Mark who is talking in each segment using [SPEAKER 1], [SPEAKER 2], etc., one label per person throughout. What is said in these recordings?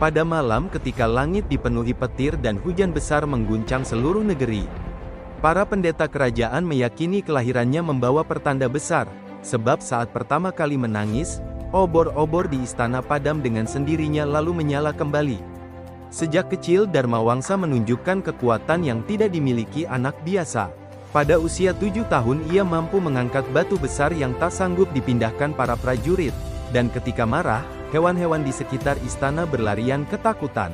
[SPEAKER 1] Pada malam ketika langit dipenuhi petir dan hujan besar mengguncang seluruh negeri, para pendeta kerajaan meyakini kelahirannya membawa pertanda besar, sebab saat pertama kali menangis, obor-obor di istana padam dengan sendirinya lalu menyala kembali. Sejak kecil Dharmawangsa menunjukkan kekuatan yang tidak dimiliki anak biasa. Pada usia 7 tahun ia mampu mengangkat batu besar yang tak sanggup dipindahkan para prajurit, dan ketika marah, hewan-hewan di sekitar istana berlarian ketakutan.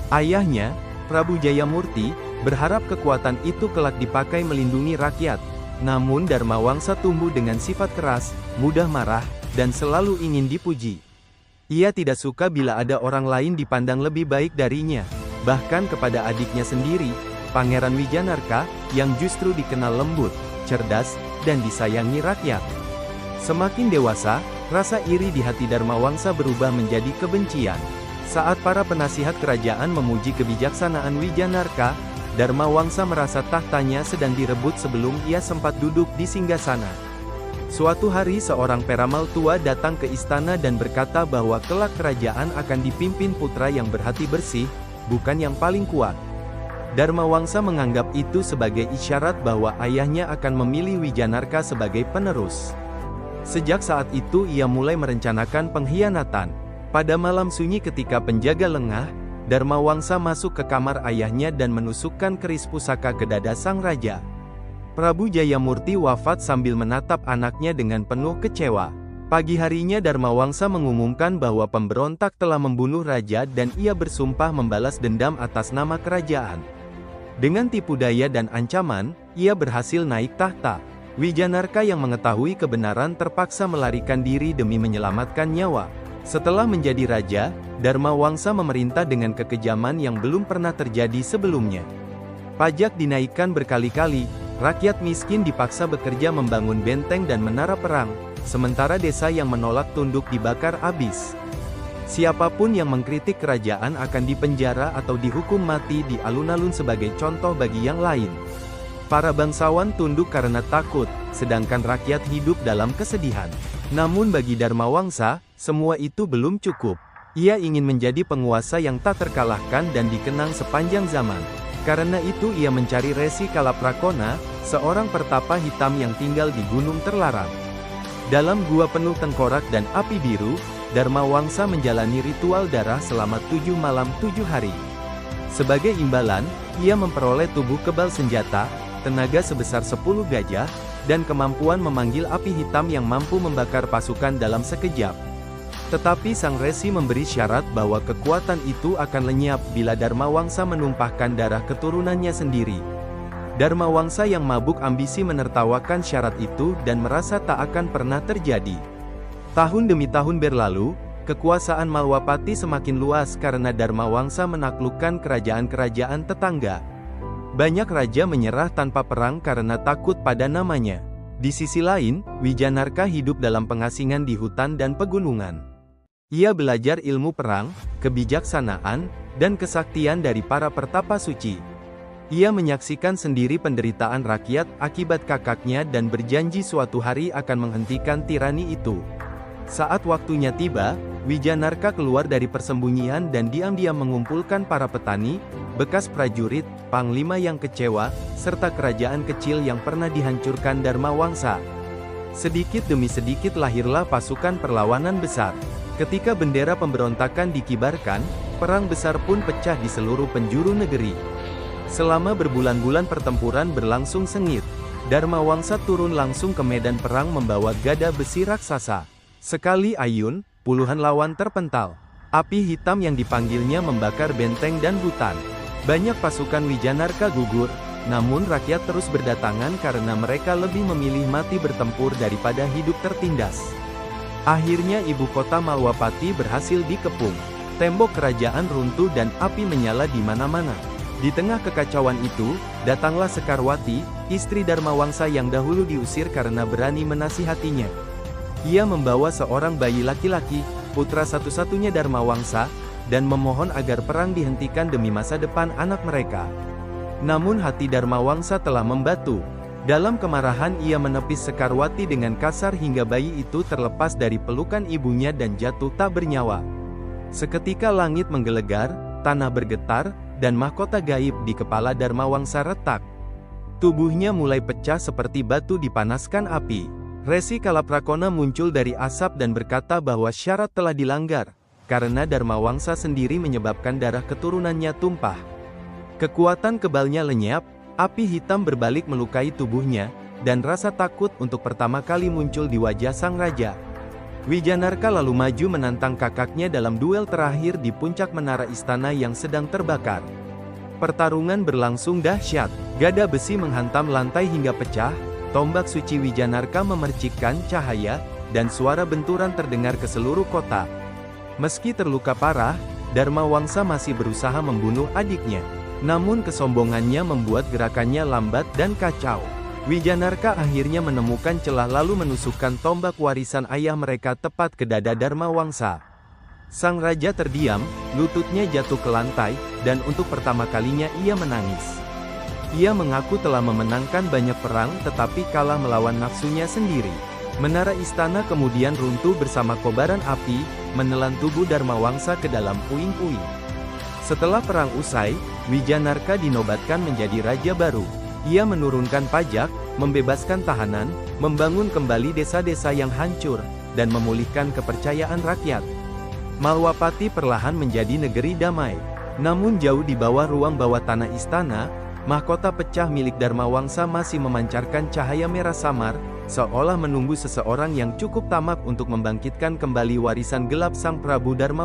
[SPEAKER 1] Ayahnya, Prabu Jayamurti, berharap kekuatan itu kelak dipakai melindungi rakyat. Namun Dharmawangsa tumbuh dengan sifat keras, mudah marah, dan selalu ingin dipuji. Ia tidak suka bila ada orang lain dipandang lebih baik darinya, bahkan kepada adiknya sendiri, Pangeran Wijanarka, yang justru dikenal lembut, cerdas, dan disayangi rakyat. Semakin dewasa, rasa iri di hati Dharmawangsa berubah menjadi kebencian. Saat para penasihat kerajaan memuji kebijaksanaan Wijanarka, Dharmawangsa merasa tahtanya sedang direbut sebelum ia sempat duduk di singgasana. Suatu hari seorang peramal tua datang ke istana dan berkata bahwa kelak kerajaan akan dipimpin putra yang berhati bersih, bukan yang paling kuat. Dharmawangsa menganggap itu sebagai isyarat bahwa ayahnya akan memilih Wijanarka sebagai penerus. Sejak saat itu ia mulai merencanakan pengkhianatan. Pada malam sunyi ketika penjaga lengah, Dharmawangsa masuk ke kamar ayahnya dan menusukkan keris pusaka ke dada sang raja. Prabu Jayamurti wafat sambil menatap anaknya dengan penuh kecewa. Pagi harinya Dharmawangsa mengumumkan bahwa pemberontak telah membunuh raja dan ia bersumpah membalas dendam atas nama kerajaan. Dengan tipu daya dan ancaman, ia berhasil naik tahta. Wijanarka yang mengetahui kebenaran terpaksa melarikan diri demi menyelamatkan nyawa. Setelah menjadi raja, Dharmawangsa memerintah dengan kekejaman yang belum pernah terjadi sebelumnya. Pajak dinaikkan berkali-kali, rakyat miskin dipaksa bekerja membangun benteng dan menara perang, sementara desa yang menolak tunduk dibakar habis. Siapapun yang mengkritik kerajaan akan dipenjara atau dihukum mati di alun-alun sebagai contoh bagi yang lain. Para bangsawan tunduk karena takut, sedangkan rakyat hidup dalam kesedihan. Namun bagi Dharmawangsa, semua itu belum cukup. Ia ingin menjadi penguasa yang tak terkalahkan dan dikenang sepanjang zaman. Karena itu ia mencari Resi Kalaprakona, seorang pertapa hitam yang tinggal di Gunung Terlarang. Dalam gua penuh tengkorak dan api biru, Dharmawangsa menjalani ritual darah selama 7 malam 7 hari. Sebagai imbalan, ia memperoleh tubuh kebal senjata, tenaga sebesar 10 gajah, dan kemampuan memanggil api hitam yang mampu membakar pasukan dalam sekejap. Tetapi sang resi memberi syarat bahwa kekuatan itu akan lenyap bila Dharmawangsa menumpahkan darah keturunannya sendiri. Dharmawangsa yang mabuk ambisi menertawakan syarat itu dan merasa tak akan pernah terjadi. Tahun demi tahun berlalu, kekuasaan Malwapati semakin luas karena Dharmawangsa menaklukkan kerajaan-kerajaan tetangga. Banyak raja menyerah tanpa perang karena takut pada namanya. Di sisi lain, Wijanarka hidup dalam pengasingan di hutan dan pegunungan. Ia belajar ilmu perang, kebijaksanaan, dan kesaktian dari para pertapa suci. Ia menyaksikan sendiri penderitaan rakyat akibat kakaknya dan berjanji suatu hari akan menghentikan tirani itu. Saat waktunya tiba, Wijanarka keluar dari persembunyian dan diam-diam mengumpulkan para petani, bekas prajurit, panglima yang kecewa, serta kerajaan kecil yang pernah dihancurkan Dharmawangsa. Sedikit demi sedikit lahirlah pasukan perlawanan besar. Ketika bendera pemberontakan dikibarkan, perang besar pun pecah di seluruh penjuru negeri. Selama berbulan-bulan pertempuran berlangsung sengit, Dharmawangsa turun langsung ke medan perang membawa gada besi raksasa. Sekali ayun, puluhan lawan terpental. Api hitam yang dipanggilnya membakar benteng dan hutan. Banyak pasukan Wijanarka gugur, namun rakyat terus berdatangan karena mereka lebih memilih mati bertempur daripada hidup tertindas. Akhirnya ibu kota Malwapati berhasil dikepung. Tembok kerajaan runtuh dan api menyala di mana-mana. Di tengah kekacauan itu, datanglah Sekarwati, istri Dharmawangsa yang dahulu diusir karena berani menasihatinya. Ia membawa seorang bayi laki-laki, putra satu-satunya Dharmawangsa, dan memohon agar perang dihentikan demi masa depan anak mereka. Namun hati Dharmawangsa telah membatu. Dalam kemarahan ia menepis Sekarwati dengan kasar hingga bayi itu terlepas dari pelukan ibunya dan jatuh tak bernyawa. Seketika langit menggelegar, tanah bergetar, dan mahkota gaib di kepala Darmawangsa retak. Tubuhnya mulai pecah seperti batu dipanaskan api. Resi Kalaprakona muncul dari asap dan berkata bahwa syarat telah dilanggar, karena Darmawangsa sendiri menyebabkan darah keturunannya tumpah. Kekuatan kebalnya lenyap, api hitam berbalik melukai tubuhnya, dan rasa takut untuk pertama kali muncul di wajah sang raja. Wijanarka lalu maju menantang kakaknya dalam duel terakhir di puncak menara istana yang sedang terbakar. Pertarungan berlangsung dahsyat, gada besi menghantam lantai hingga pecah, tombak suci Wijanarka memercikkan cahaya, dan suara benturan terdengar ke seluruh kota. Meski terluka parah, Darmawangsa masih berusaha membunuh adiknya. Namun kesombongannya membuat gerakannya lambat dan kacau. Wijanarka akhirnya menemukan celah lalu menusukkan tombak warisan ayah mereka tepat ke dada Darmawangsa. Sang raja terdiam, lututnya jatuh ke lantai, dan untuk pertama kalinya ia menangis. Ia mengaku telah memenangkan banyak perang tetapi kalah melawan nafsunya sendiri. Menara istana kemudian runtuh bersama kobaran api, menelan tubuh Darmawangsa ke dalam puing-puing. Setelah perang usai, Wijanarka dinobatkan menjadi raja baru. Ia menurunkan pajak, membebaskan tahanan, membangun kembali desa-desa yang hancur, dan memulihkan kepercayaan rakyat. Malwapati perlahan menjadi negeri damai. Namun jauh di bawah ruang bawah tanah istana, mahkota pecah milik Darmawangsa masih memancarkan cahaya merah samar, seolah menunggu seseorang yang cukup tamak untuk membangkitkan kembali warisan gelap sang Prabu Darmawangsa.